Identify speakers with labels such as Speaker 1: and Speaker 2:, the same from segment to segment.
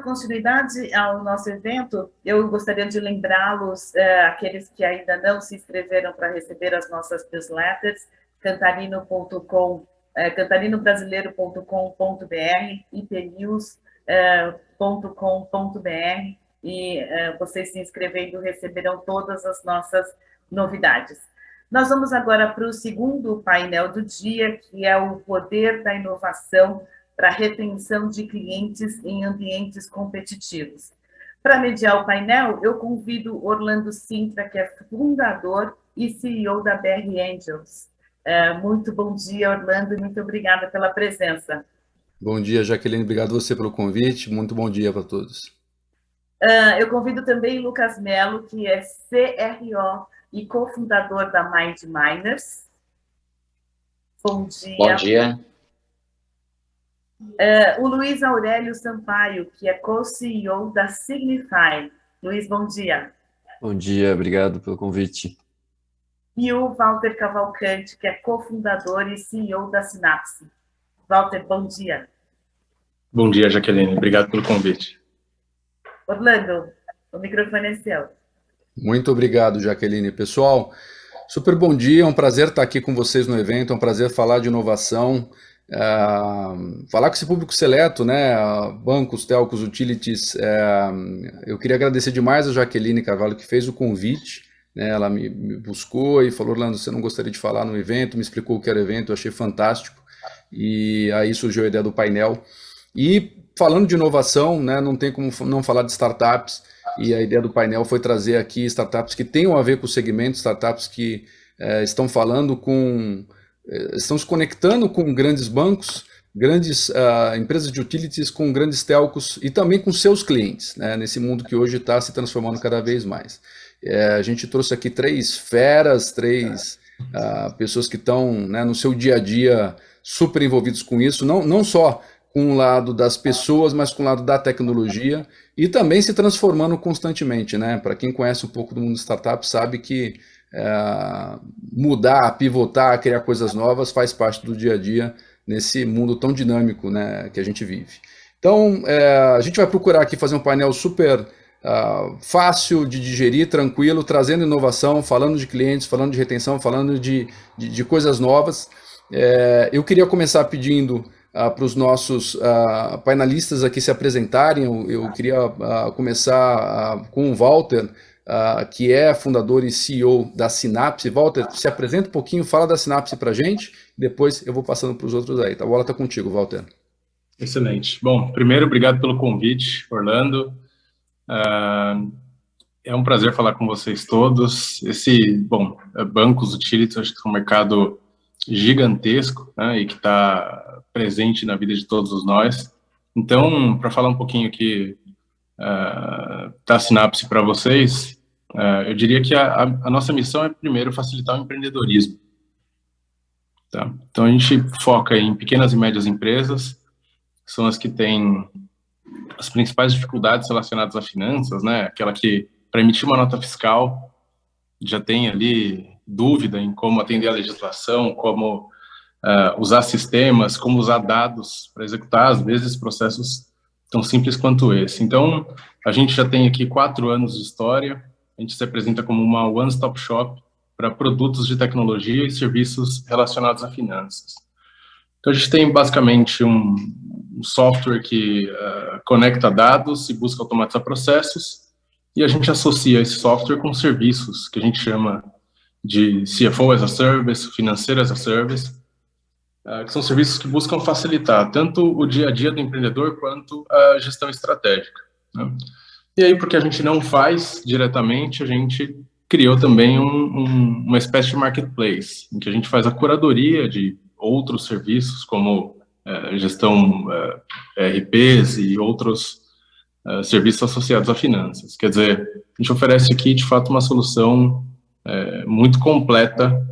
Speaker 1: Dando continuidade ao nosso evento, eu gostaria de lembrá-los, aqueles que ainda não se inscreveram para receber as nossas newsletters, cantarinobrasileiro.com.br, ipnews.com.br, e vocês se inscrevendo receberão todas as nossas novidades. Nós vamos agora para o segundo painel do dia, que é o poder da inovação para a retenção de clientes em ambientes competitivos. Para mediar o painel, eu convido Orlando Sintra, que é fundador e CEO da BR Angels. Muito bom dia, Orlando, e muito obrigada pela presença.
Speaker 2: Bom dia, Jaqueline, obrigado você pelo convite, muito bom dia para todos.
Speaker 1: Eu convido também Lucas Mello, que é CRO e cofundador da Mind Miners. Bom dia.
Speaker 3: Bom dia.
Speaker 1: O Luiz Aurélio Sampaio, que é co-CEO da Signify. Luiz, bom dia.
Speaker 4: Bom dia, obrigado pelo convite.
Speaker 1: E o Walter Cavalcante, que é cofundador e CEO da Synapse. Walter, bom dia.
Speaker 5: Bom dia, Jaqueline, obrigado pelo convite.
Speaker 1: Orlando, o microfone é seu.
Speaker 2: Muito obrigado, Jaqueline. Pessoal, super bom dia, é um prazer estar aqui com vocês no evento, é um prazer falar de inovação, falar com esse público seleto, né, bancos, telcos, utilities. Eu queria agradecer demais a Jaqueline Carvalho, que fez o convite, né, ela me buscou e falou: Orlando, você não gostaria de falar no evento? Me explicou o que era o evento, eu achei fantástico, e aí surgiu a ideia do painel. E falando de inovação, né, não tem como não falar de startups, e a ideia do painel foi trazer aqui startups que tenham a ver com o segmento, startups que estão se conectando com grandes bancos, grandes empresas de utilities, com grandes telcos e também com seus clientes, né, nesse mundo que hoje está se transformando cada vez mais. A gente trouxe aqui três feras, pessoas que estão, né, no seu dia a dia super envolvidos com isso, não só com o lado das pessoas, mas com o lado da tecnologia, e também se transformando constantemente, né? Para quem conhece um pouco do mundo startup, sabe que mudar, pivotar, criar coisas novas faz parte do dia a dia nesse mundo tão dinâmico, né, que a gente vive. Então, a gente vai procurar aqui fazer um painel super fácil de digerir, tranquilo, trazendo inovação, falando de clientes, falando de retenção, falando de coisas novas. Eu queria começar pedindo para os nossos painelistas aqui se apresentarem. Eu queria começar com o Walter, que é fundador e CEO da Synapse. Walter, se apresenta um pouquinho, fala da Synapse para a gente, depois eu vou passando para os outros aí. A bola está contigo, Walter.
Speaker 5: Excelente. Bom, primeiro, obrigado pelo convite, Orlando. É um prazer falar com vocês todos. Bancos, utilities, acho que é um mercado gigantesco, né, e que está presente na vida de todos nós. Então, para falar um pouquinho aqui da Synapse para vocês, eu diria que a nossa missão é, primeiro, facilitar o empreendedorismo. Tá? Então, a gente foca em pequenas e médias empresas, que são as que têm as principais dificuldades relacionadas a finanças, né? Aquela que, para emitir uma nota fiscal, já tem ali dúvida em como atender a legislação, como usar sistemas, como usar dados para executar, às vezes, processos tão simples quanto esse. Então, a gente já tem aqui 4 anos de história, a gente se apresenta como uma one-stop shop para produtos de tecnologia e serviços relacionados a finanças. Então, a gente tem, basicamente, um software que conecta dados e busca automatizar processos, e a gente associa esse software com serviços que a gente chama de CFO as a Service, Financeiro as a Service, que são serviços que buscam facilitar tanto o dia a dia do empreendedor quanto a gestão estratégica, né? E aí, porque a gente não faz diretamente, a gente criou também uma espécie de marketplace, em que a gente faz a curadoria de outros serviços, como gestão RPs e outros serviços associados a finanças. Quer dizer, a gente oferece aqui, de fato, uma solução muito completa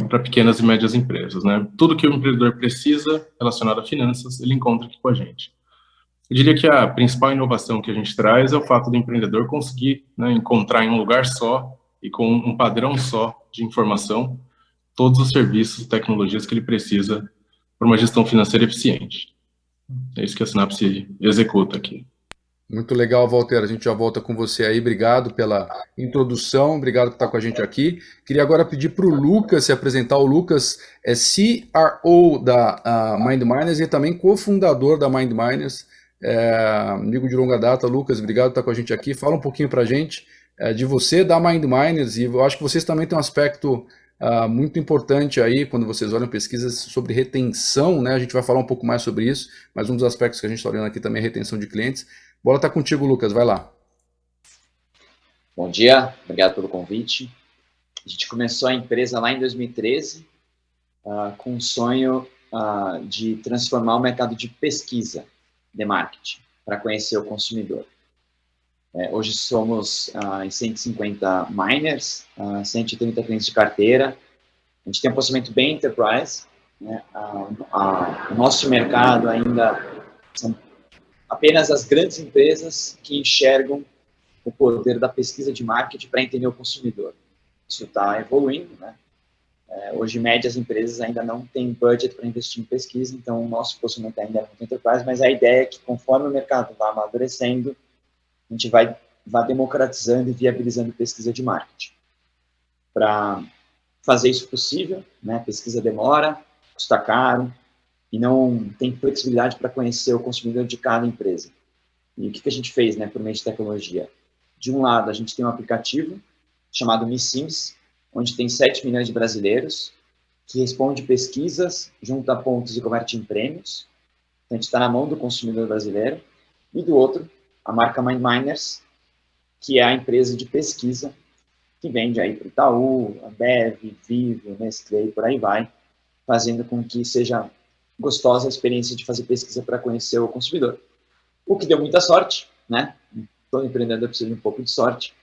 Speaker 5: para pequenas e médias empresas, né? Tudo que o empreendedor precisa relacionado a finanças, ele encontra aqui com a gente. Eu diria que a principal inovação que a gente traz é o fato do empreendedor conseguir, né, encontrar em um lugar só e com um padrão só de informação todos os serviços e tecnologias que ele precisa para uma gestão financeira eficiente. É isso que a Synapse executa aqui.
Speaker 2: Muito legal, Walter. A gente já volta com você aí. Obrigado pela introdução, obrigado por estar com a gente aqui. Queria agora pedir para o Lucas se apresentar. O Lucas é CRO da Mind Miners e também cofundador da Mind Miners. Amigo de longa data. Lucas, obrigado por estar com a gente aqui. Fala um pouquinho para a gente de você, da Mind Miners, e eu acho que vocês também têm um aspecto muito importante aí quando vocês olham pesquisas sobre retenção, né? A gente vai falar um pouco mais sobre isso, mas um dos aspectos que a gente está olhando aqui também é retenção de clientes. Bola tá contigo, Lucas, vai lá.
Speaker 3: Bom dia, obrigado pelo convite. A gente começou a empresa lá em 2013 com um sonho de transformar o mercado de pesquisa de marketing para conhecer o consumidor. Hoje somos em 150 miners, 130 clientes de carteira. A gente tem um posicionamento bem enterprise, né? O nosso mercado ainda são apenas as grandes empresas que enxergam o poder da pesquisa de marketing para entender o consumidor. Isso está evoluindo, né? Hoje, em média, as empresas ainda não têm budget para investir em pesquisa, então o nosso posicionamento ainda é muito enterprise, mas a ideia é que, conforme o mercado vai amadurecendo, a gente vai democratizando e viabilizando pesquisa de marketing. Para fazer isso possível, né? Pesquisa demora, custa caro, e não tem flexibilidade para conhecer o consumidor de cada empresa. E o que a gente fez, né, por meio de tecnologia? De um lado, a gente tem um aplicativo chamado MiSims, onde tem 7 milhões de brasileiros, que responde pesquisas, junta pontos e converte em prêmios. Então, a gente está na mão do consumidor brasileiro. E do outro, a marca Mind Miners, que é a empresa de pesquisa que vende aí para o Itaú, Ambev, Vivo, Nestlé, e por aí vai, fazendo com que seja gostosa a experiência de fazer pesquisa para conhecer o consumidor. O que deu muita sorte, né? Todo empreendedor precisa de um pouco de sorte.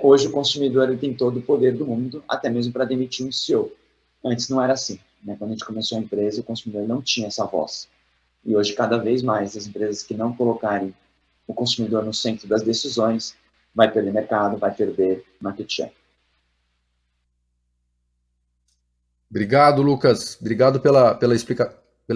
Speaker 3: Hoje o consumidor ele tem todo o poder do mundo, até mesmo para demitir um CEO. Antes não era assim, né? Quando a gente começou a empresa, o consumidor não tinha essa voz. E hoje, cada vez mais, as empresas que não colocarem o consumidor no centro das decisões vai perder mercado, vai perder market share.
Speaker 2: Obrigado, Lucas. Obrigado pela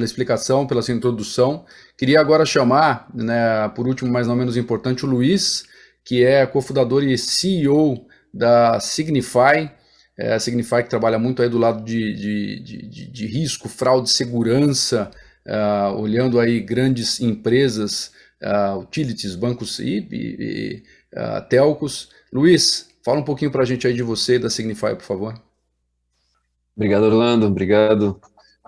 Speaker 2: explicação, pela sua introdução. Queria agora chamar, né, por último, mas não menos importante, o Luiz, que é cofundador e CEO da Signify. A Signify que trabalha muito aí do lado de risco, fraude, segurança, olhando aí grandes empresas, utilities, bancos e telcos. Luiz, fala um pouquinho para a gente aí de você e da Signify, por favor.
Speaker 4: Obrigado, Orlando. Obrigado,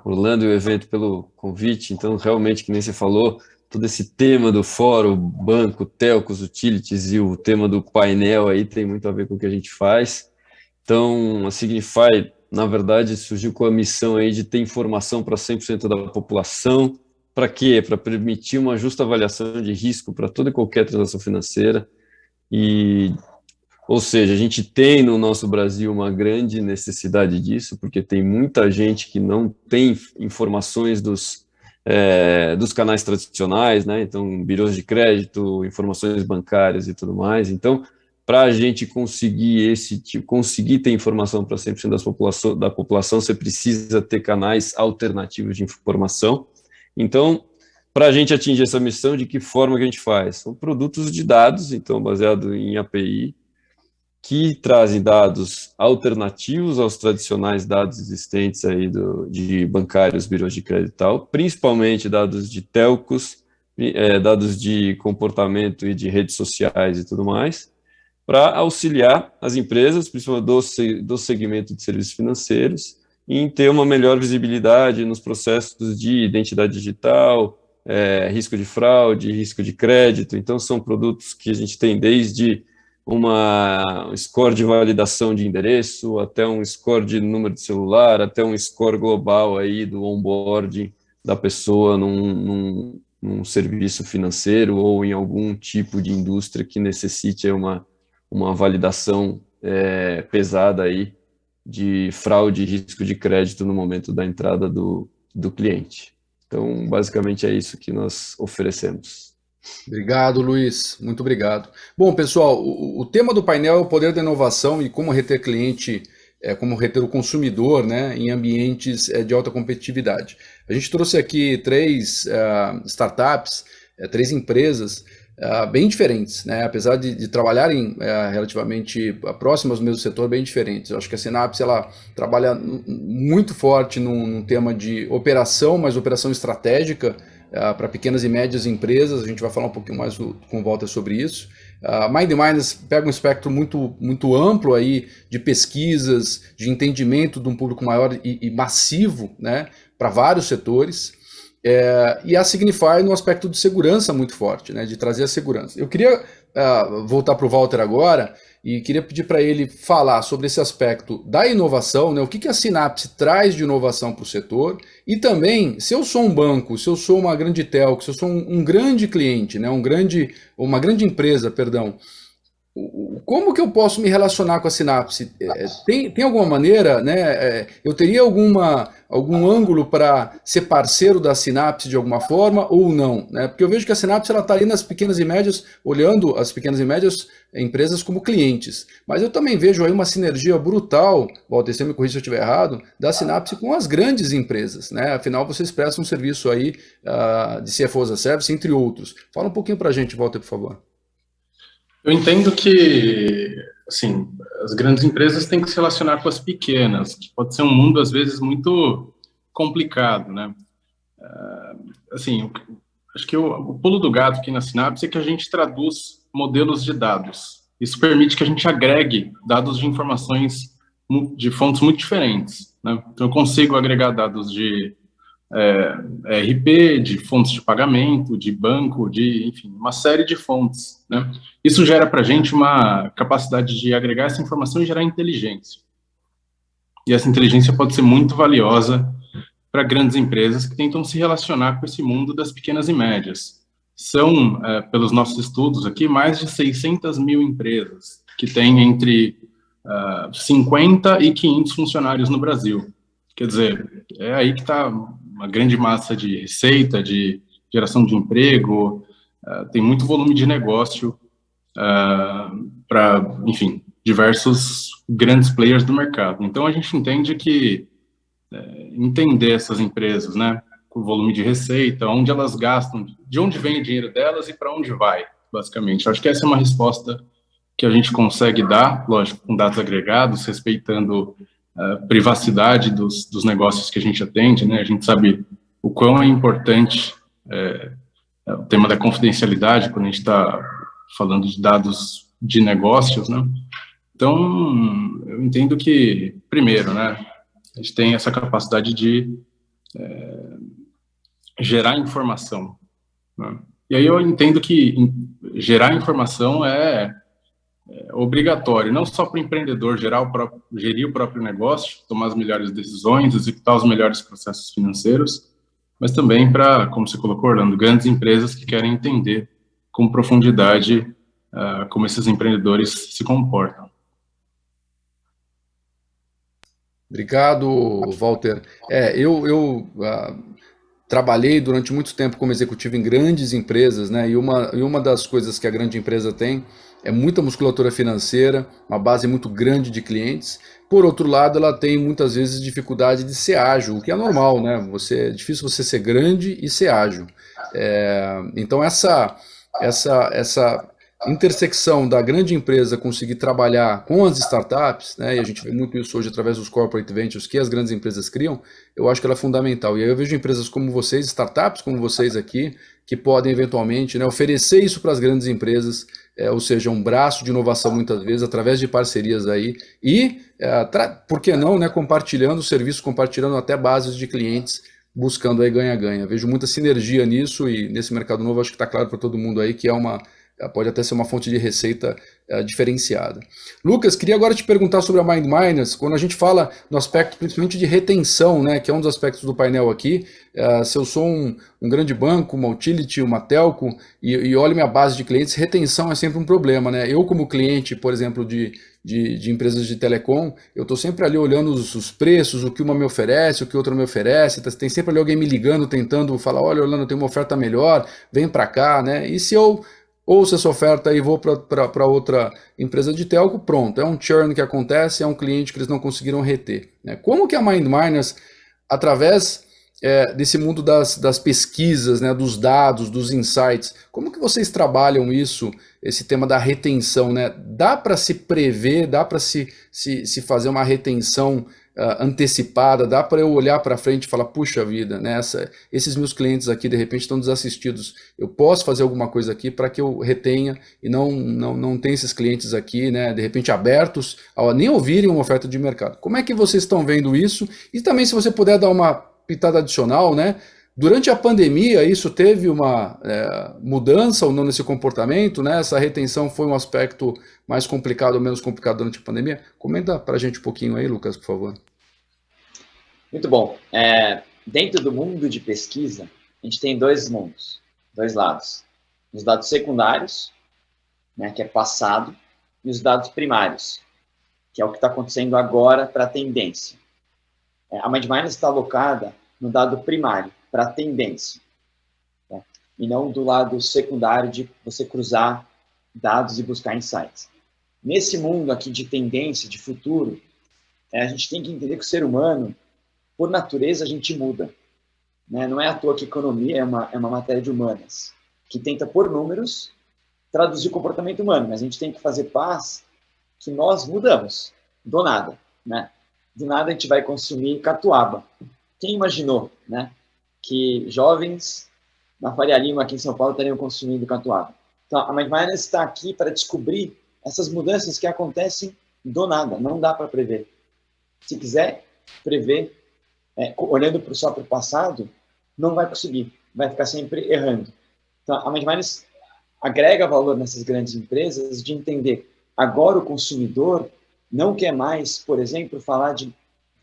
Speaker 4: Orlando e o evento pelo convite. Então, realmente, que nem você falou, todo esse tema do fórum, banco, telcos, utilities e o tema do painel aí tem muito a ver com o que a gente faz. Então, a Signify, na verdade, surgiu com a missão aí de ter informação para 100% da população. Para quê? Para permitir uma justa avaliação de risco para toda e qualquer transação financeira. Ou seja, a gente tem no nosso Brasil uma grande necessidade disso, porque tem muita gente que não tem informações dos canais tradicionais, né? Então, birôs de crédito, informações bancárias e tudo mais. Então, para a gente conseguir ter informação para 100% da população, você precisa ter canais alternativos de informação. Então, para a gente atingir essa missão, de que forma que a gente faz? São produtos de dados, então, baseado em API, que trazem dados alternativos aos tradicionais dados existentes aí de bancários, birôs de crédito e tal, principalmente dados de telcos, dados de comportamento e de redes sociais e tudo mais, para auxiliar as empresas, principalmente do segmento de serviços financeiros, em ter uma melhor visibilidade nos processos de identidade digital, risco de fraude, risco de crédito. Então, são produtos que a gente tem desde um score de validação de endereço, até um score de número de celular, até um score global aí do onboarding da pessoa num serviço financeiro ou em algum tipo de indústria que necessite uma validação pesada aí de fraude e risco de crédito no momento da entrada do cliente. Então, basicamente é isso que nós oferecemos.
Speaker 2: Obrigado, Luiz. Muito obrigado. Bom, pessoal, o tema do painel é o poder da inovação e como reter cliente, como reter o consumidor, né, em ambientes de alta competitividade. A gente trouxe aqui 3 startups, 3 empresas bem diferentes, né? Apesar de trabalharem relativamente próximas do mesmo setor, bem diferentes. Eu acho que a Synapse ela trabalha muito forte num tema de operação, mas operação estratégica para pequenas e médias empresas. A gente vai falar um pouquinho mais com o Walter sobre isso. MindMiners pega um espectro muito amplo aí de pesquisas, de entendimento de um público maior e massivo, né, para vários setores. E a Signify no aspecto de segurança muito forte, né, de trazer a segurança. Eu queria voltar para o Walter agora e queria pedir para ele falar sobre esse aspecto da inovação, né, o que a Synapse traz de inovação para o setor, e também, se eu sou um banco, se eu sou uma grande telco, se eu sou um grande cliente, né, uma grande empresa, perdão, como que eu posso me relacionar com a Synapse? Tem alguma maneira, né? Eu teria algum ângulo para ser parceiro da Synapse de alguma forma ou não, né? Porque eu vejo que a Synapse está ali nas pequenas e médias, olhando as pequenas e médias empresas como clientes. Mas eu também vejo aí uma sinergia brutal, Walter, você me corrija se eu estiver errado, da Synapse com as grandes empresas, né? Afinal, vocês prestam um serviço aí de CFO as a Service, entre outros. Fala um pouquinho para a gente, Walter, por favor.
Speaker 5: Eu entendo que, assim, as grandes empresas têm que se relacionar com as pequenas, que pode ser um mundo, às vezes, muito complicado, né? Assim, acho que o pulo do gato aqui na Synapse é que a gente traduz modelos de dados. Isso permite que a gente agregue dados de informações de fontes muito diferentes, né? Então, eu consigo agregar dados de RP, de fontes de pagamento, de banco, enfim, uma série de fontes, né? Isso gera para a gente uma capacidade de agregar essa informação e gerar inteligência. E essa inteligência pode ser muito valiosa para grandes empresas que tentam se relacionar com esse mundo das pequenas e médias. São, pelos nossos estudos aqui, mais de 600 mil empresas que têm entre 50 e 500 funcionários no Brasil. Quer dizer, é aí que está uma grande massa de receita, de geração de emprego, tem muito volume de negócio para, enfim, diversos grandes players do mercado. Então, a gente entende que entender essas empresas, né, com o volume de receita, onde elas gastam, de onde vem o dinheiro delas e para onde vai, basicamente. Eu acho que essa é uma resposta que a gente consegue dar, lógico, com dados agregados, respeitando privacidade dos negócios que a gente atende, né? A gente sabe o quão é importante o tema da confidencialidade quando a gente está falando de dados de negócios, né? Então, eu entendo que, primeiro, né, a gente tem essa capacidade de gerar informação, né? E aí eu entendo que gerar informação é obrigatório, não só para o empreendedor gerir o próprio negócio, tomar as melhores decisões, executar os melhores processos financeiros, mas também para, como você colocou, Orlando, grandes empresas que querem entender com profundidade como esses empreendedores se comportam.
Speaker 2: Obrigado, Walter. Eu trabalhei durante muito tempo como executivo em grandes empresas, né? E uma das coisas que a grande empresa tem é muita musculatura financeira, uma base muito grande de clientes. Por outro lado, ela tem muitas vezes dificuldade de ser ágil, o que é normal, né? É difícil você ser grande e ser ágil. Então essa intersecção da grande empresa conseguir trabalhar com as startups, né, e a gente vê muito isso hoje através dos corporate ventures que as grandes empresas criam, eu acho que ela é fundamental. E aí eu vejo empresas como vocês, startups como vocês aqui, que podem eventualmente, né, oferecer isso para as grandes empresas, ou seja, um braço de inovação muitas vezes, através de parcerias aí, e, por que não, né, compartilhando serviços, compartilhando até bases de clientes, buscando aí ganha-ganha. Vejo muita sinergia nisso e nesse mercado novo acho que está claro para todo mundo aí que pode até ser uma fonte de receita diferenciada. Lucas, queria agora te perguntar sobre a MindMiners, quando a gente fala no aspecto principalmente de retenção, né, que é um dos aspectos do painel aqui, se eu sou um grande banco, uma utility, uma telco, e olho minha base de clientes, retenção é sempre um problema, né? Eu como cliente, por exemplo, de empresas de telecom, eu estou sempre ali olhando os preços, o que uma me oferece, o que outra me oferece, tem sempre ali alguém me ligando, tentando falar, olha, Orlando, eu tenho uma oferta melhor, vem para cá, né? E se eu ouço essa oferta e vou para outra empresa de telco, pronto, é um churn que acontece, é um cliente que eles não conseguiram reter, né? Como que a MindMiners, através desse mundo das pesquisas, né, dos dados, dos insights. Como que vocês trabalham isso, esse tema da retenção, né? Dá para se prever, dá para se fazer uma retenção antecipada, dá para eu olhar para frente e falar, puxa vida, né, esses meus clientes aqui de repente estão desassistidos, eu posso fazer alguma coisa aqui para que eu retenha e não tenha esses clientes aqui, né, de repente abertos a nem ouvirem uma oferta de mercado. Como é que vocês estão vendo isso? E também se você puder dar uma pitada adicional, né? Durante a pandemia, isso teve uma mudança ou não nesse comportamento, né? Essa retenção foi um aspecto mais complicado ou menos complicado durante a pandemia? Comenta para a gente um pouquinho aí, Lucas, por favor.
Speaker 3: Muito bom. Dentro do mundo de pesquisa, a gente tem dois mundos, dois lados. Os dados secundários, né, que é passado, e os dados primários, que é o que está acontecendo agora para a tendência. A MindMiners está alocada no dado primário, para a tendência, né? E não do lado secundário de você cruzar dados e buscar insights. Nesse mundo aqui de tendência, de futuro, a gente tem que entender que o ser humano, por natureza, a gente muda, né? Não é à toa que economia é uma matéria de humanas, que tenta, por números, traduzir o comportamento humano, mas a gente tem que fazer paz que nós mudamos, do nada, né? Do nada a gente vai consumir catuaba. Quem imaginou, né, que jovens na Faria Lima, aqui em São Paulo, estariam consumindo catuaba? Então, a MindMiners está aqui para descobrir essas mudanças que acontecem do nada, não dá para prever. Se quiser prever, olhando só para o passado, não vai conseguir, vai ficar sempre errando. Então, a MindMiners agrega valor nessas grandes empresas de entender, agora o consumidor não quer mais, por exemplo, falar de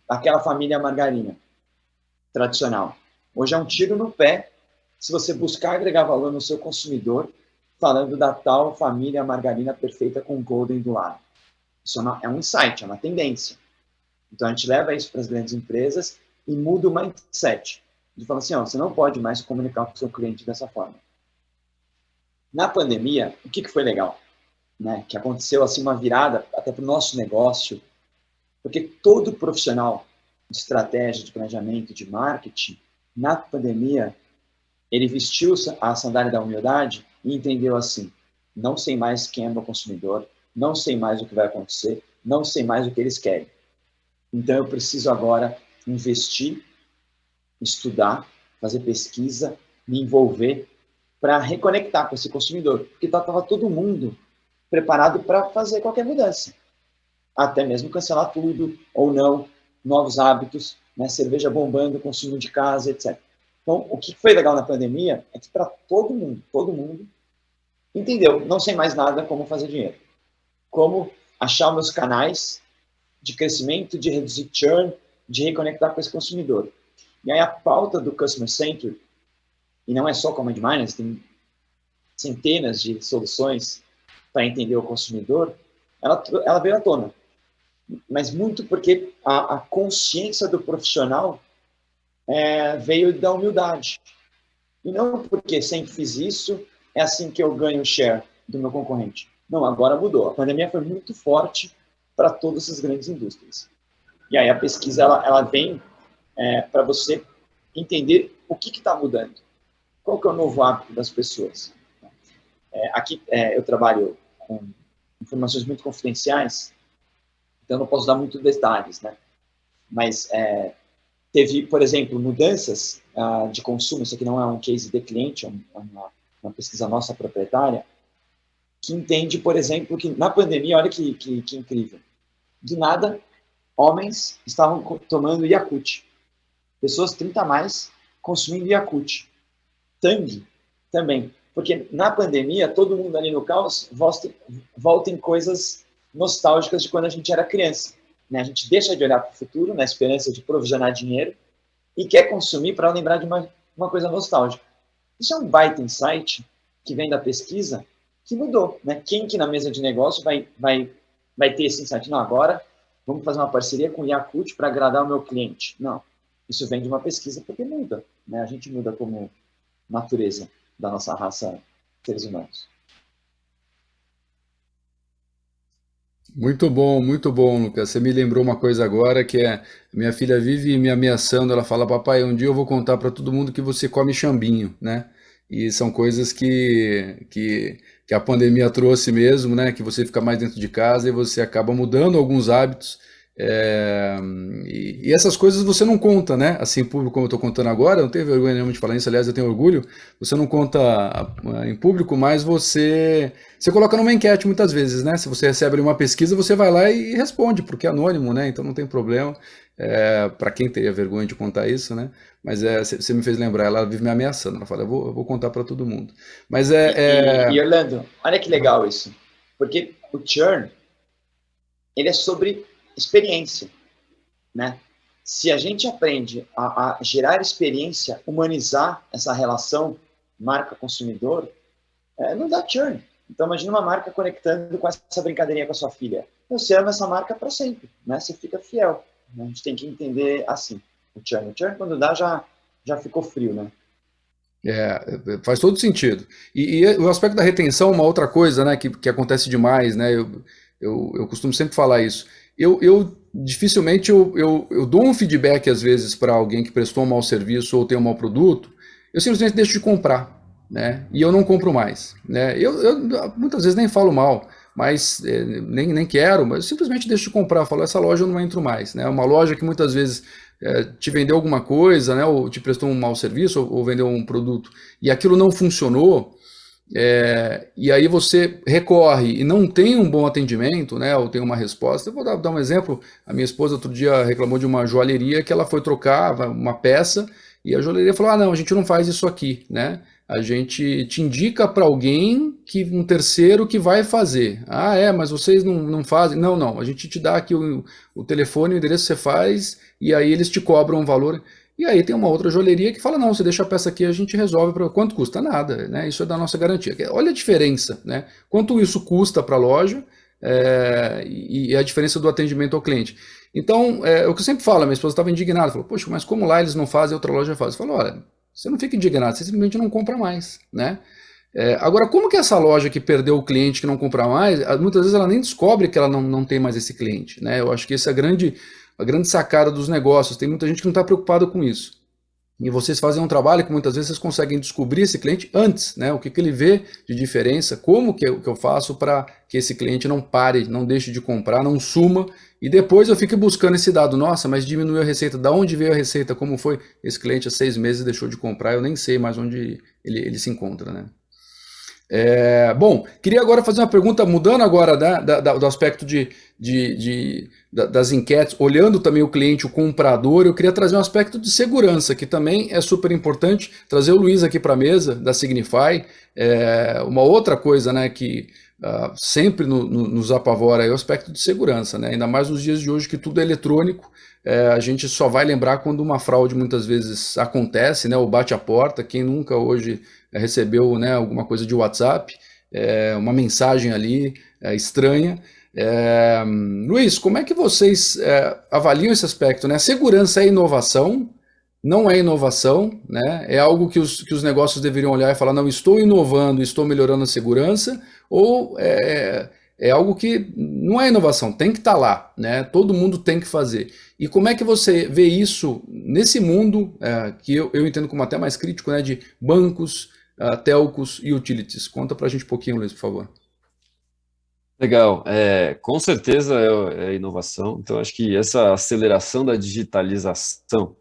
Speaker 3: aquela família margarina tradicional. Hoje é um tiro no pé se você buscar agregar valor no seu consumidor falando da tal família margarina perfeita com golden do lado. Isso é um insight, é uma tendência. Então a gente leva isso para as grandes empresas e muda o mindset. De falar assim, você não pode mais se comunicar com o seu cliente dessa forma. Na pandemia, o que foi legal? Né? Que aconteceu assim uma virada até para o nosso negócio, porque todo profissional de estratégia, de planejamento, de marketing, na pandemia, ele vestiu a sandália da humildade e entendeu assim, não sei mais quem é meu consumidor, não sei mais o que vai acontecer, não sei mais o que eles querem. Então, eu preciso agora investir, estudar, fazer pesquisa, me envolver para reconectar com esse consumidor, porque estava todo mundo preparado para fazer qualquer mudança, até mesmo cancelar tudo ou não, novos hábitos, né? Cerveja bombando, consumo de casa, etc. Então, o que foi legal na pandemia é que para todo mundo entendeu, não sei mais nada como fazer dinheiro, como achar meus canais de crescimento, de reduzir churn, de reconectar com esse consumidor. E aí a pauta do Customer Centric, e não é só com a MindMiners, tem centenas de soluções para entender o consumidor, ela veio à tona. Mas muito porque a consciência do profissional veio da humildade. E não porque sempre fiz isso, é assim que eu ganho o share do meu concorrente. Não, agora mudou. A pandemia foi muito forte para todas as grandes indústrias. E aí a pesquisa ela vem para você entender o que está mudando. Qual que é o novo hábito das pessoas? Aqui eu trabalho com informações muito confidenciais, então não posso dar muitos detalhes, né? Mas teve, por exemplo, mudanças de consumo, isso aqui não é um case de cliente, é uma pesquisa nossa proprietária, que entende, por exemplo, que na pandemia, olha que incrível, do nada, homens estavam tomando Yakult, pessoas 30 a mais consumindo Yakult, Tang também, porque na pandemia, todo mundo ali no caos volta em coisas nostálgicas de quando a gente era criança. Né? A gente deixa de olhar para o futuro, na esperança de provisionar dinheiro, e quer consumir para lembrar de uma coisa nostálgica. Isso é um baita insight que vem da pesquisa que mudou. Né? Quem que na mesa de negócio vai ter esse insight? Não, agora vamos fazer uma parceria com o Yakult para agradar o meu cliente. Não, isso vem de uma pesquisa porque muda. Né? A gente muda como natureza da nossa raça, seres humanos.
Speaker 2: Muito bom, Lucas. Você me lembrou uma coisa agora que é, minha filha vive me ameaçando, ela fala, papai, um dia eu vou contar para todo mundo que você come chambinho, né? E são coisas que a pandemia trouxe mesmo, né? Que você fica mais dentro de casa e você acaba mudando alguns hábitos. é, e essas coisas você não conta, né? Assim, em público, como eu estou contando agora, eu não tenho vergonha nenhuma de falar isso, aliás, eu tenho orgulho. Você não conta em público, mas você coloca numa enquete muitas vezes, né? Se você recebe ali uma pesquisa, você vai lá e responde, porque é anônimo, né? Então não tem problema. Para quem teria vergonha de contar isso, né? Mas você me fez lembrar, ela vive me ameaçando. Ela fala, eu vou contar para todo mundo. Mas
Speaker 3: E Orlando, olha que legal isso, porque o churn, ele é sobre experiência, né? Se a gente aprende a gerar experiência, humanizar essa relação marca-consumidor, não dá churn. Então, imagina uma marca conectando com essa brincadeirinha com a sua filha. Você ama essa marca para sempre, né? Você fica fiel. Né? A gente tem que entender assim, o churn. O churn, quando dá, já ficou frio, né?
Speaker 2: faz todo sentido. E o aspecto da retenção é uma outra coisa, né, que acontece demais, né? Eu costumo sempre falar isso. Eu dificilmente eu dou um feedback às vezes para alguém que prestou um mau serviço ou tem um mau produto, eu simplesmente deixo de comprar, né? E eu não compro mais, né? Eu muitas vezes nem falo mal, mas nem quero, mas eu simplesmente deixo de comprar. Eu falo, essa loja eu não entro mais, né? Uma loja que muitas vezes te vendeu alguma coisa, né? Ou te prestou um mau serviço ou vendeu um produto e aquilo não funcionou. E aí você recorre e não tem um bom atendimento, né, ou tem uma resposta. Eu vou dar um exemplo. A minha esposa outro dia reclamou de uma joalheria que ela foi trocar uma peça e a joalheria falou: ah, não, a gente não faz isso aqui, né? A gente te indica para alguém um terceiro que vai fazer. Ah, mas vocês não fazem? Não, não. A gente te dá aqui o telefone, o endereço, você faz e aí eles te cobram um valor. E aí tem uma outra joalheria que fala, não, você deixa a peça aqui, a gente resolve. Quanto custa? Nada, né? Isso é da nossa garantia. Olha a diferença, né? Quanto isso custa para a loja e a diferença do atendimento ao cliente. Então, o que eu sempre falo, a minha esposa estava indignada, falou, poxa, mas como lá eles não fazem, outra loja faz? Eu falo, olha, você não fica indignado, você simplesmente não compra mais, né? Agora, como que essa loja que perdeu o cliente, que não compra mais, muitas vezes ela nem descobre que ela não tem mais esse cliente, né? Eu acho que essa é a grande sacada dos negócios. Tem muita gente que não está preocupada com isso. E vocês fazem um trabalho que muitas vezes vocês conseguem descobrir esse cliente antes, né? O que ele vê de diferença, como que eu faço para que esse cliente não pare, não deixe de comprar, não suma, e depois eu fico buscando esse dado. Nossa, mas diminuiu a receita. Da onde veio a receita? Como foi? Esse cliente há 6 meses deixou de comprar, eu nem sei mais onde ele se encontra, né? Bom, queria agora fazer uma pergunta, mudando agora, né, do aspecto das enquetes, olhando também o cliente, o comprador, eu queria trazer um aspecto de segurança, que também é super importante, trazer o Luiz aqui para a mesa, da Signify. Uma outra coisa, né, que sempre nos apavora é o aspecto de segurança, né, ainda mais nos dias de hoje que tudo é eletrônico. A gente só vai lembrar quando uma fraude muitas vezes acontece, né, ou bate a porta. Quem nunca hoje recebeu, né, alguma coisa de WhatsApp, uma mensagem ali estranha. Luiz, como é que vocês avaliam esse aspecto, né? Segurança é inovação, não é inovação, né? É algo que os negócios deveriam olhar e falar, não, estou inovando, estou melhorando a segurança, ou é algo que não é inovação, tem que estar lá, né? Todo mundo tem que fazer. E como é que você vê isso nesse mundo, que eu entendo como até mais crítico, né, de bancos, telcos e utilities? Conta pra gente um pouquinho, Luiz, por favor.
Speaker 4: Legal, com certeza é inovação. Então, acho que essa aceleração da digitalização,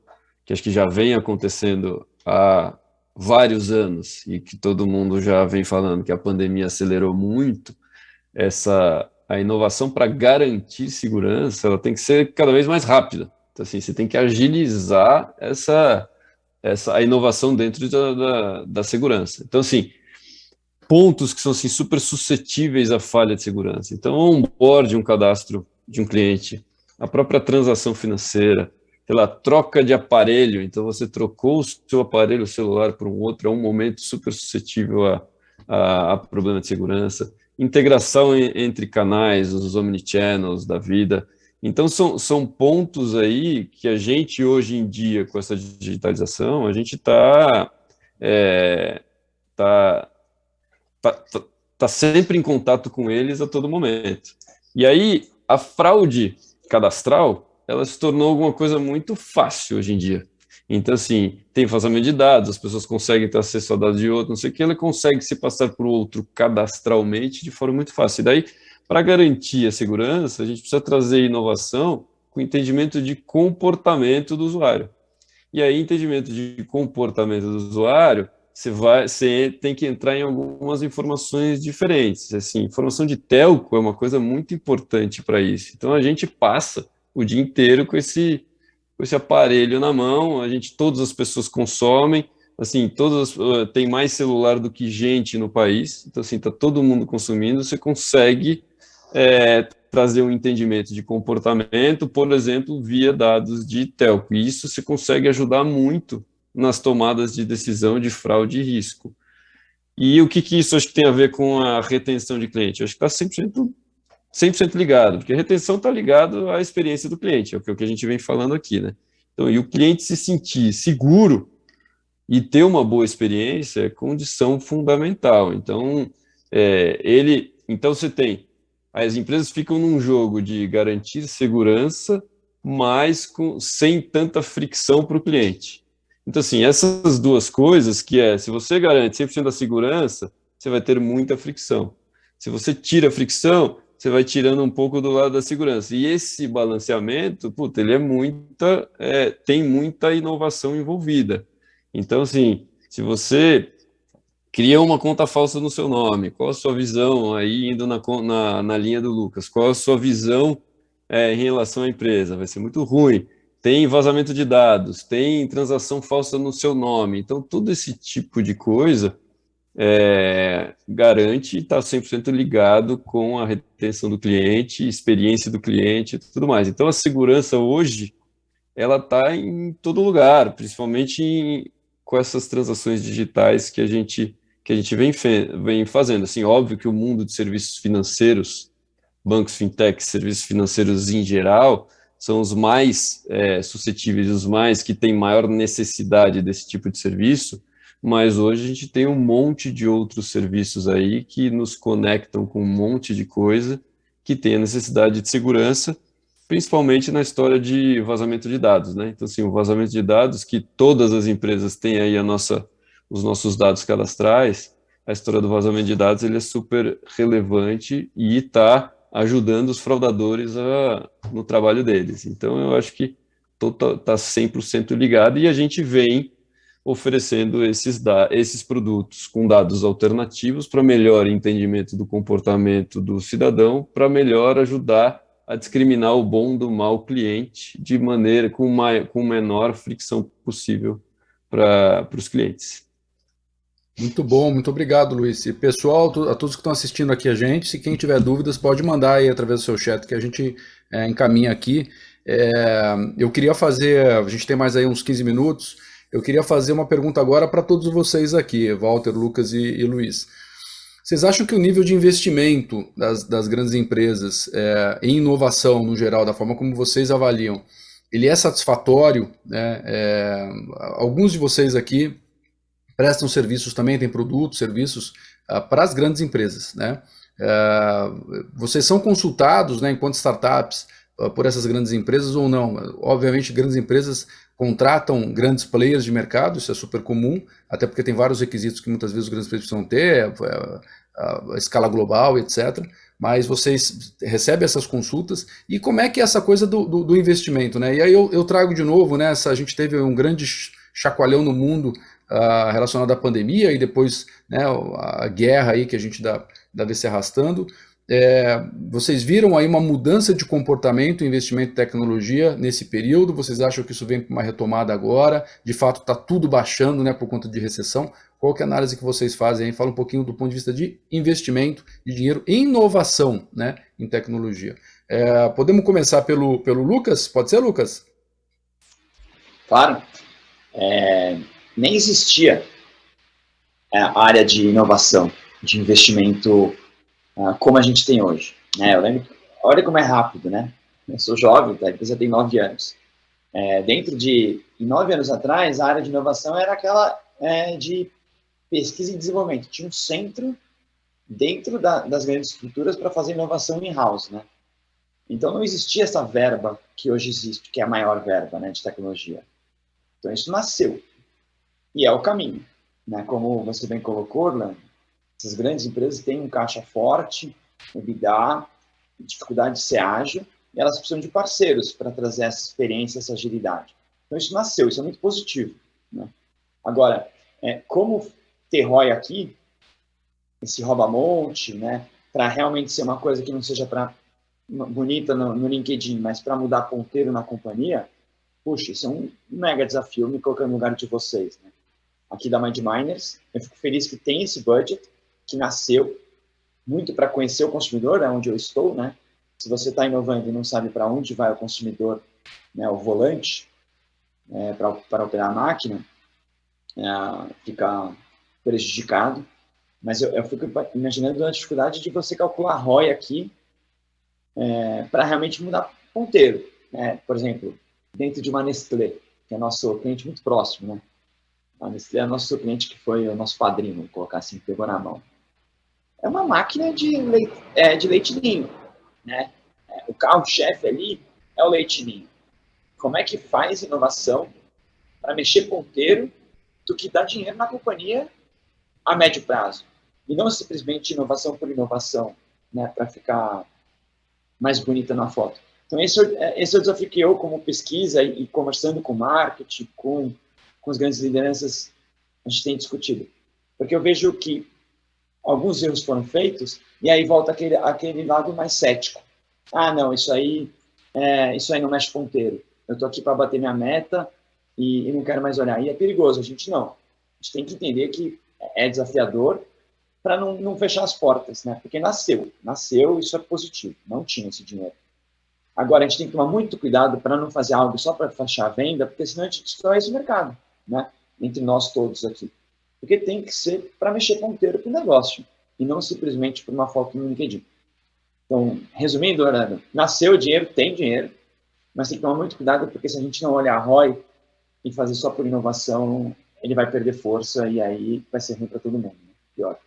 Speaker 4: que acho que já vem acontecendo há vários anos e que todo mundo já vem falando que a pandemia acelerou muito, a inovação para garantir segurança, ela tem que ser cada vez mais rápida. Então, assim, você tem que agilizar a inovação dentro da segurança. Então, assim, pontos que são assim, super suscetíveis à falha de segurança. Então, onboard, um cadastro de um cliente, a própria transação financeira, pela troca de aparelho. Então, você trocou o seu aparelho celular por um outro, é um momento super suscetível a problema de segurança. Integração entre canais, os omnichannels da vida. Então, são pontos aí que a gente, hoje em dia, com essa digitalização, a gente está sempre em contato com eles a todo momento. E aí, a fraude cadastral, ela se tornou alguma coisa muito fácil hoje em dia. Então, assim, tem vazamento de dados, as pessoas conseguem ter acesso a dados de outro, não sei o que, ela consegue se passar por outro cadastralmente de forma muito fácil. E daí, para garantir a segurança, a gente precisa trazer inovação com entendimento de comportamento do usuário. E aí, entendimento de comportamento do usuário, você tem que entrar em algumas informações diferentes. Assim, informação de telco é uma coisa muito importante para isso. Então, a gente passa o dia inteiro com esse aparelho na mão, todas as pessoas consomem, assim, tem mais celular do que gente no país, então, assim, está todo mundo consumindo, você consegue trazer um entendimento de comportamento, por exemplo, via dados de telco, e isso você consegue ajudar muito nas tomadas de decisão de fraude e risco. E o que isso acho que tem a ver com a retenção de cliente? Eu acho que está 100% ligado, porque a retenção está ligado à experiência do cliente, é o que a gente vem falando aqui, né? Então, e o cliente se sentir seguro e ter uma boa experiência é condição fundamental. Então, então você tem, as empresas ficam num jogo de garantir segurança, mas sem tanta fricção para o cliente. Então, assim, essas duas coisas, se você garante 100% da segurança, você vai ter muita fricção. Se você tira a fricção, você vai tirando um pouco do lado da segurança. E esse balanceamento, ele tem muita inovação envolvida. Então, assim, se você cria uma conta falsa no seu nome, qual a sua visão, aí indo na linha do Lucas, qual a sua visão em relação à empresa? Vai ser muito ruim. Tem vazamento de dados, tem transação falsa no seu nome. Então, todo esse tipo de coisa garante estar 100% ligado com a retenção do cliente, experiência do cliente e tudo mais. Então, a segurança hoje, ela está em todo lugar, principalmente com essas transações digitais que a gente vem fazendo. Assim, óbvio que o mundo de serviços financeiros, bancos, fintechs, serviços financeiros em geral, são os mais suscetíveis, os mais que têm maior necessidade desse tipo de serviço, mas hoje a gente tem um monte de outros serviços aí que nos conectam com um monte de coisa que tem a necessidade de segurança, principalmente na história de vazamento de dados, né? Então, assim, o vazamento de dados, que todas as empresas têm aí os nossos dados cadastrais, a história do vazamento de dados, ele é super relevante e está ajudando os fraudadores no trabalho deles. Então, eu acho que está 100% ligado e a gente vem oferecendo esses produtos com dados alternativos para melhor entendimento do comportamento do cidadão, para melhor ajudar a discriminar o bom do mau cliente de maneira com menor fricção possível para os clientes.
Speaker 2: Muito bom, muito obrigado, Luiz. E pessoal, a todos que estão assistindo aqui a gente, se quem tiver dúvidas pode mandar aí através do seu chat que a gente encaminha aqui. Eu queria a gente tem mais aí uns 15 minutos, eu queria fazer uma pergunta agora para todos vocês aqui, Walter, Lucas e Luiz. Vocês acham que o nível de investimento das grandes empresas em inovação, no geral, da forma como vocês avaliam, ele é satisfatório, né? Alguns de vocês aqui prestam serviços também, têm produtos, serviços para as grandes empresas, né? Vocês são consultados, né, enquanto startups, por essas grandes empresas ou não? Obviamente, grandes empresas contratam grandes players de mercado, isso é super comum, até porque tem vários requisitos que muitas vezes os grandes players precisam ter, a escala global, etc. Mas vocês recebem essas consultas, e como é que é essa coisa do investimento, né? E aí eu trago de novo, né, a gente teve um grande chacoalhão no mundo relacionado à pandemia, e depois, né, a guerra aí que a gente deve se arrastando. Vocês viram aí uma mudança de comportamento, investimento em tecnologia nesse período? Vocês acham que isso vem para uma retomada agora? De fato, está tudo baixando, né, por conta de recessão? Qual que é a análise que vocês fazem aí? Fala um pouquinho do ponto de vista de investimento de dinheiro em inovação, né, em tecnologia. Podemos começar pelo Lucas? Pode ser, Lucas?
Speaker 3: Claro. Nem existia a área de inovação, de investimento como a gente tem hoje, né? Eu lembro, olha como é rápido, né? Eu sou jovem, a empresa tem 9 anos. Em 9 anos atrás, a área de inovação era aquela de pesquisa e desenvolvimento. Tinha um centro dentro das grandes estruturas para fazer inovação in-house, né? Então, não existia essa verba que hoje existe, que é a maior verba, né, de tecnologia. Então, isso nasceu. E é o caminho. Né? Como você bem colocou, Orlando, essas grandes empresas têm um caixa forte, EBITDA, dificuldade de ser ágil, e elas precisam de parceiros para trazer essa experiência, essa agilidade. Então, isso nasceu, isso é muito positivo. Né? Agora, como ter ROI aqui, esse rouba-monte, né, para realmente ser uma coisa que não seja bonita no LinkedIn, mas para mudar ponteiro na companhia, puxa, isso é um mega desafio, me colocando no lugar de vocês. Né? Aqui da MindMiners, eu fico feliz que tem esse budget, que nasceu muito para conhecer o consumidor, é onde eu estou, né? Se você está inovando e não sabe para onde vai o consumidor, né, o volante, para operar a máquina, fica prejudicado. Mas eu fico imaginando a dificuldade de você calcular ROI aqui para realmente mudar ponteiro. Né? Por exemplo, dentro de uma Nestlé, que é nosso cliente muito próximo, né? A Nestlé é nosso cliente que foi o nosso padrinho, vou colocar assim, pegou na mão. É uma máquina de leite ninho, né? O carro-chefe ali é o leite ninho. Como é que faz inovação para mexer ponteiro do que dá dinheiro na companhia a médio prazo? E não simplesmente inovação por inovação, né? Para ficar mais bonita na foto. Então, esse é o desafio que eu, como pesquisa e conversando com marketing, com as grandes lideranças, a gente tem discutido. Porque eu vejo que alguns erros foram feitos, e aí volta aquele lado mais cético. Ah, não, isso aí não mexe ponteiro. Eu estou aqui para bater minha meta e não quero mais olhar. E é perigoso, a gente não. A gente tem que entender que é desafiador para não fechar as portas, né? Porque nasceu, isso é positivo, não tinha esse dinheiro. Agora, a gente tem que tomar muito cuidado para não fazer algo só para fechar a venda, porque senão a gente destrói esse mercado, né? Entre nós todos aqui. Porque tem que ser para mexer ponteiro para o negócio, e não simplesmente por uma foto no LinkedIn. Então, resumindo, Orlando, nasceu o dinheiro, tem dinheiro, mas tem que tomar muito cuidado, porque se a gente não olhar a ROI e fazer só por inovação, ele vai perder força e aí vai ser ruim para todo mundo. Né? Pior.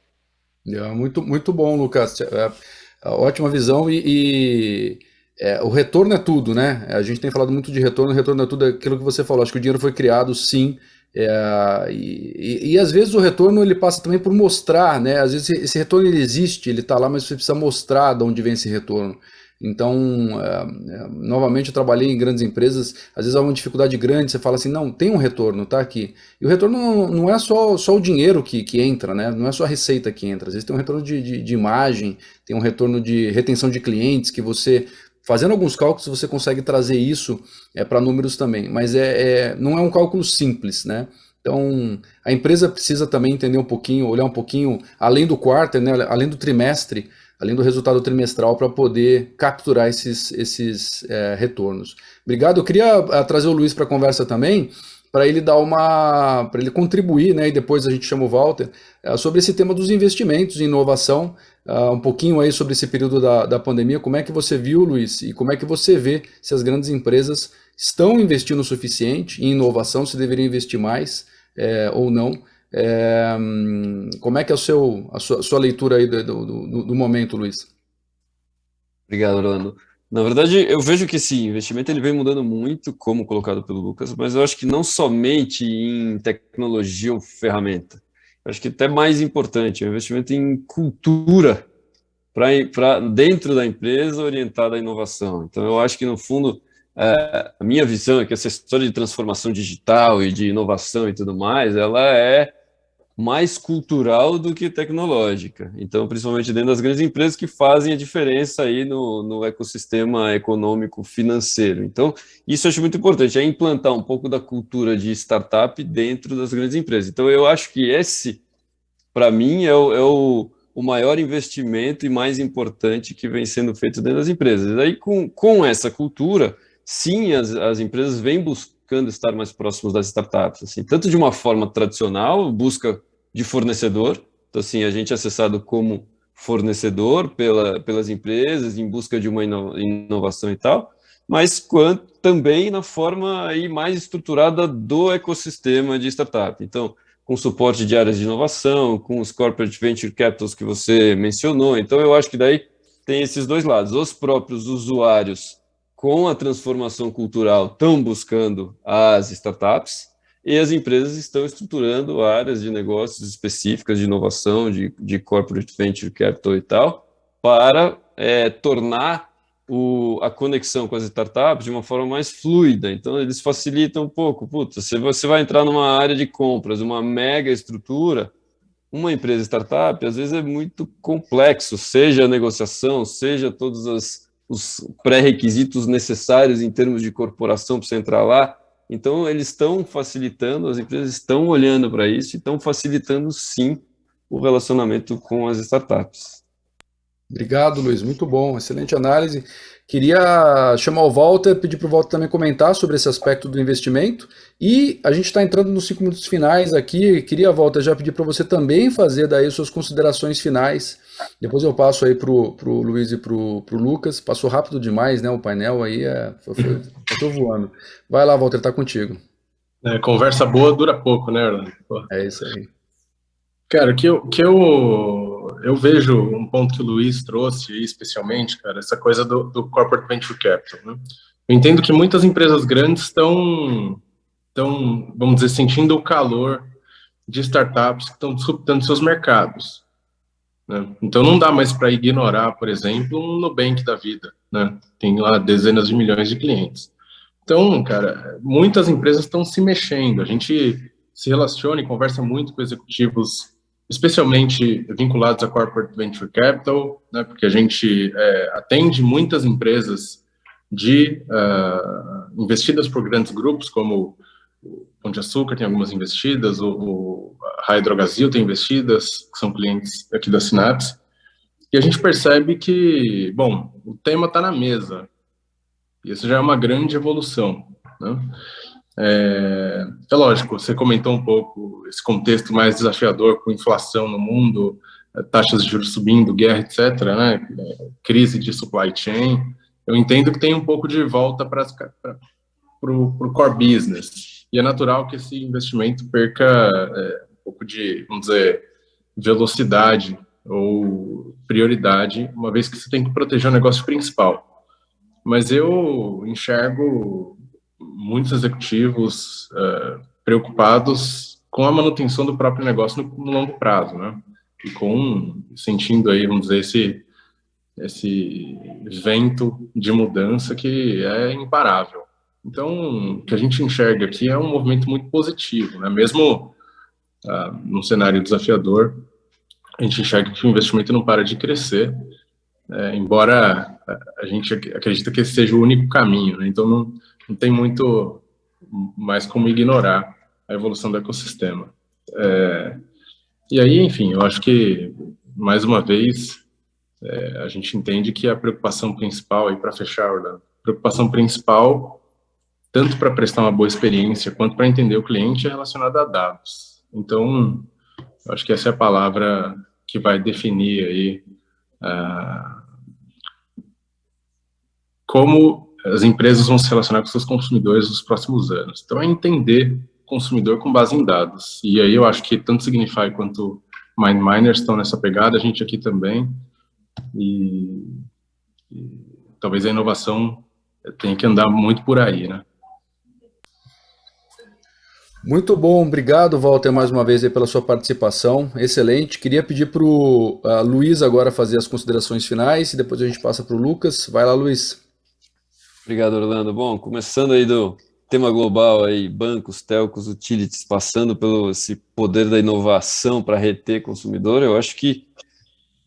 Speaker 2: Muito, muito bom, Lucas. Ótima visão o retorno é tudo, né? A gente tem falado muito de retorno, o retorno é tudo aquilo que você falou. Acho que o dinheiro foi criado, sim, e às vezes o retorno ele passa também por mostrar, né? Às vezes esse retorno ele existe, ele está lá, mas você precisa mostrar de onde vem esse retorno. Então, novamente eu trabalhei em grandes empresas, às vezes há uma dificuldade grande, você fala assim, não, tem um retorno, tá aqui. E o retorno não é só o dinheiro que entra, né? Não é só a receita que entra, às vezes tem um retorno de imagem, tem um retorno de retenção de clientes, que você, fazendo alguns cálculos, você consegue trazer isso para números também, mas não é um cálculo simples, né? Então, a empresa precisa também entender um pouquinho, olhar um pouquinho além do quarter, né? Além do trimestre, além do resultado trimestral, para poder capturar esses retornos. Obrigado. Eu queria trazer o Luiz para a conversa também, para ele para ele contribuir, né? E depois a gente chama o Walter, sobre esse tema dos investimentos em inovação, um pouquinho aí sobre esse período da pandemia. Como é que você viu, Luiz, e como é que você vê se as grandes empresas estão investindo o suficiente em inovação, se deveriam investir mais ou não? Como é que é a sua leitura aí do momento, Luiz?
Speaker 4: Obrigado, Orlando. Na verdade, eu vejo que esse investimento ele vem mudando muito, como colocado pelo Lucas, mas eu acho que não somente em tecnologia ou ferramenta. Eu acho que até mais importante, é o investimento em cultura para dentro da empresa orientada à inovação. Então, eu acho que, no fundo, a minha visão é que essa história de transformação digital e de inovação e tudo mais, ela é mais cultural do que tecnológica. Então, principalmente dentro das grandes empresas que fazem a diferença aí no ecossistema econômico financeiro. Então, isso eu acho muito importante, é implantar um pouco da cultura de startup dentro das grandes empresas. Então, eu acho que esse, para mim, é o maior investimento e mais importante que vem sendo feito dentro das empresas. Aí, com essa cultura, sim, as empresas vêm buscando estar mais próximos das startups, assim, tanto de uma forma tradicional, busca de fornecedor, então assim, a gente é acessado como fornecedor pelas empresas em busca de uma inovação e tal, mas quanto também na forma aí mais estruturada do ecossistema de startup. Então, com suporte de áreas de inovação, com os corporate venture capitals que você mencionou. Então, eu acho que daí tem esses dois lados. Os próprios usuários, com a transformação cultural, estão buscando as startups, e as empresas estão estruturando áreas de negócios específicas, de inovação, de corporate venture capital e tal, para tornar a conexão com as startups de uma forma mais fluida. Então, eles facilitam um pouco. Puta, se você vai entrar numa área de compras, uma mega estrutura, uma empresa startup, às vezes é muito complexo, seja a negociação, seja todos os pré-requisitos necessários em termos de corporação para você entrar lá. Então, eles estão facilitando, as empresas estão olhando para isso e estão facilitando, sim, o relacionamento com as startups.
Speaker 2: Obrigado, Luiz. Muito bom, excelente análise. Queria chamar o Walter, pedir para o Walter também comentar sobre esse aspecto do investimento. E a gente está entrando nos 5 minutos finais aqui. Queria, Walter, já pedir para você também fazer daí suas considerações finais. Depois eu passo aí para o Luiz e para o Lucas. Passou rápido demais, né? O painel aí passou voando. Vai lá, Walter, está contigo.
Speaker 5: Conversa boa dura pouco, né, Orlando?
Speaker 2: É isso aí.
Speaker 5: Cara, eu vejo um ponto que o Luiz trouxe aí, especialmente, cara, essa coisa do Corporate Venture Capital, né? Eu entendo que muitas empresas grandes estão, vamos dizer, sentindo o calor de startups que estão disruptando seus mercados, né? Então não dá mais para ignorar, por exemplo, um Nubank da vida, né? Tem lá dezenas de milhões de clientes. Então, cara, muitas empresas estão se mexendo. A gente se relaciona e conversa muito com executivos, especialmente vinculados a Corporate Venture Capital, né, porque a gente atende muitas empresas investidas por grandes grupos, como o Pão de Açúcar tem algumas investidas, a Hidrogasil tem investidas, que são clientes aqui da Synapse, e a gente percebe que, bom, o tema está na mesa, e isso já é uma grande evolução, né? É lógico, você comentou um pouco esse contexto mais desafiador com inflação no mundo, taxas de juros subindo, guerra, etc., né? Crise de supply chain. Eu entendo que tem um pouco de volta para o core business. E é natural que esse investimento perca um pouco de, vamos dizer, velocidade ou prioridade, uma vez que você tem que proteger o negócio principal. Mas eu enxergo muitos executivos preocupados com a manutenção do próprio negócio no longo prazo, né? E sentindo aí, vamos dizer, esse vento de mudança que é imparável. Então, o que a gente enxerga aqui é um movimento muito positivo, né? Mesmo num cenário desafiador, a gente enxerga que o investimento não para de crescer, embora a gente acredita que esse seja o único caminho, né? Então não tem muito mais como ignorar a evolução do ecossistema. E aí, enfim, eu acho que, mais uma vez, a gente entende que a preocupação principal, aí para fechar, Orlando, a preocupação principal, tanto para prestar uma boa experiência, quanto para entender o cliente, é relacionada a dados. Então, eu acho que essa é a palavra que vai definir aí como as empresas vão se relacionar com seus consumidores nos próximos anos. Então, é entender o consumidor com base em dados. E aí eu acho que tanto Signify quanto MindMiner estão nessa pegada, a gente aqui também. E talvez a inovação tenha que andar muito por aí, né?
Speaker 2: Muito bom, obrigado, Walter, mais uma vez aí pela sua participação, excelente. Queria pedir para o Luiz agora fazer as considerações finais e depois a gente passa para o Lucas. Vai lá, Luiz.
Speaker 4: Obrigado, Orlando. Bom, começando aí do tema global aí, bancos, telcos, utilities, passando pelo esse poder da inovação para reter consumidor, eu acho que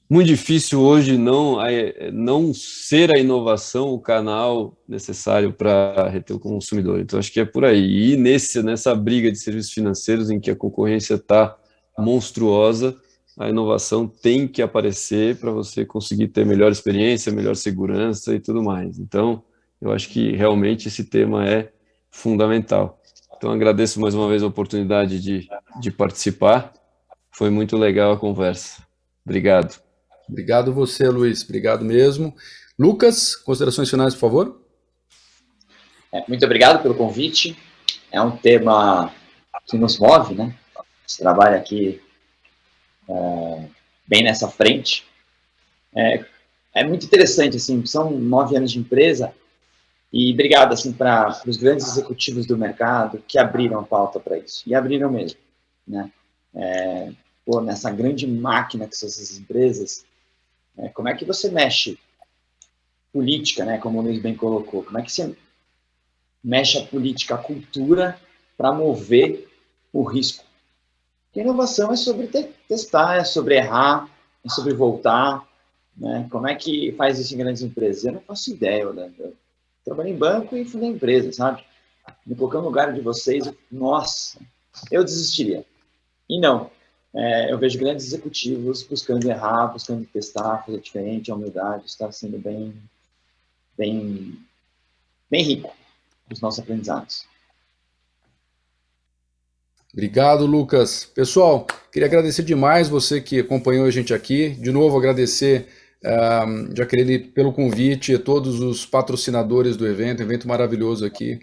Speaker 4: muito difícil hoje não ser a inovação o canal necessário para reter o consumidor. Então, acho que é por aí. E nessa briga de serviços financeiros em que a concorrência está monstruosa, a inovação tem que aparecer para você conseguir ter melhor experiência, melhor segurança e tudo mais. Então, eu acho que realmente esse tema é fundamental. Então, agradeço mais uma vez a oportunidade de participar. Foi muito legal a conversa. Obrigado.
Speaker 2: Obrigado você, Luiz. Obrigado mesmo. Lucas, considerações finais, por favor.
Speaker 3: Muito obrigado pelo convite. É um tema que nos move, né? Você trabalha aqui bem nessa frente. é muito interessante, assim, são 9 anos de empresa, e obrigado, assim, para os grandes executivos do mercado que abriram a pauta para isso, e abriram mesmo, né? Nessa grande máquina que são essas empresas, como é que você mexe política, né, como o Luiz bem colocou, como é que você mexe a política, a cultura, para mover o risco? Porque inovação é sobre testar, é sobre errar, é sobre voltar, né? Como é que faz isso em grandes empresas? Eu não faço ideia, eu trabalhei em banco e fundei empresa, sabe? Me colocar no lugar de vocês, nossa, eu desistiria. E não, eu vejo grandes executivos buscando errar, buscando testar, fazer diferente, a humildade está sendo bem rico os nossos aprendizados.
Speaker 2: Obrigado, Lucas. Pessoal, queria agradecer demais você que acompanhou a gente aqui. De novo, agradecer, Jaqueline, pelo convite, a todos os patrocinadores do evento maravilhoso aqui.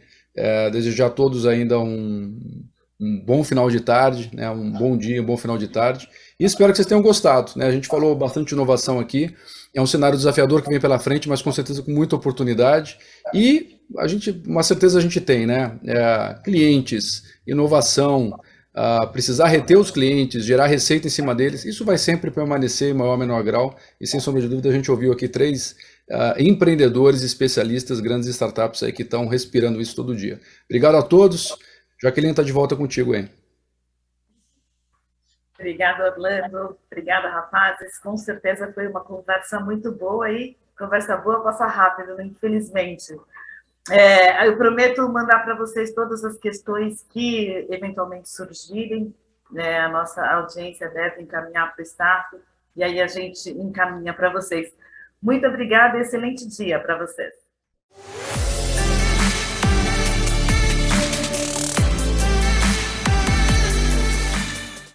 Speaker 2: Desejar a todos ainda um bom final de tarde, né? Um bom dia, um bom final de tarde. E espero que vocês tenham gostado, né? A gente falou bastante de inovação aqui. É um cenário desafiador que vem pela frente, mas com certeza com muita oportunidade. E uma certeza a gente tem, né? Clientes, inovação, precisar reter os clientes, gerar receita em cima deles, isso vai sempre permanecer em maior ou menor grau. E sem sombra de dúvida, a gente ouviu aqui 3 empreendedores, especialistas, grandes startups aí que estão respirando isso todo dia. Obrigado a todos. Jaqueline está de volta contigo aí.
Speaker 1: Obrigada, Orlando. Obrigada, rapazes. Com certeza foi uma conversa muito boa aí. Conversa boa passa rápido, né? Infelizmente. Eu prometo mandar para vocês todas as questões que eventualmente surgirem. A nossa audiência deve encaminhar para o staff e aí a gente encaminha para vocês. Muito obrigada e excelente dia para vocês.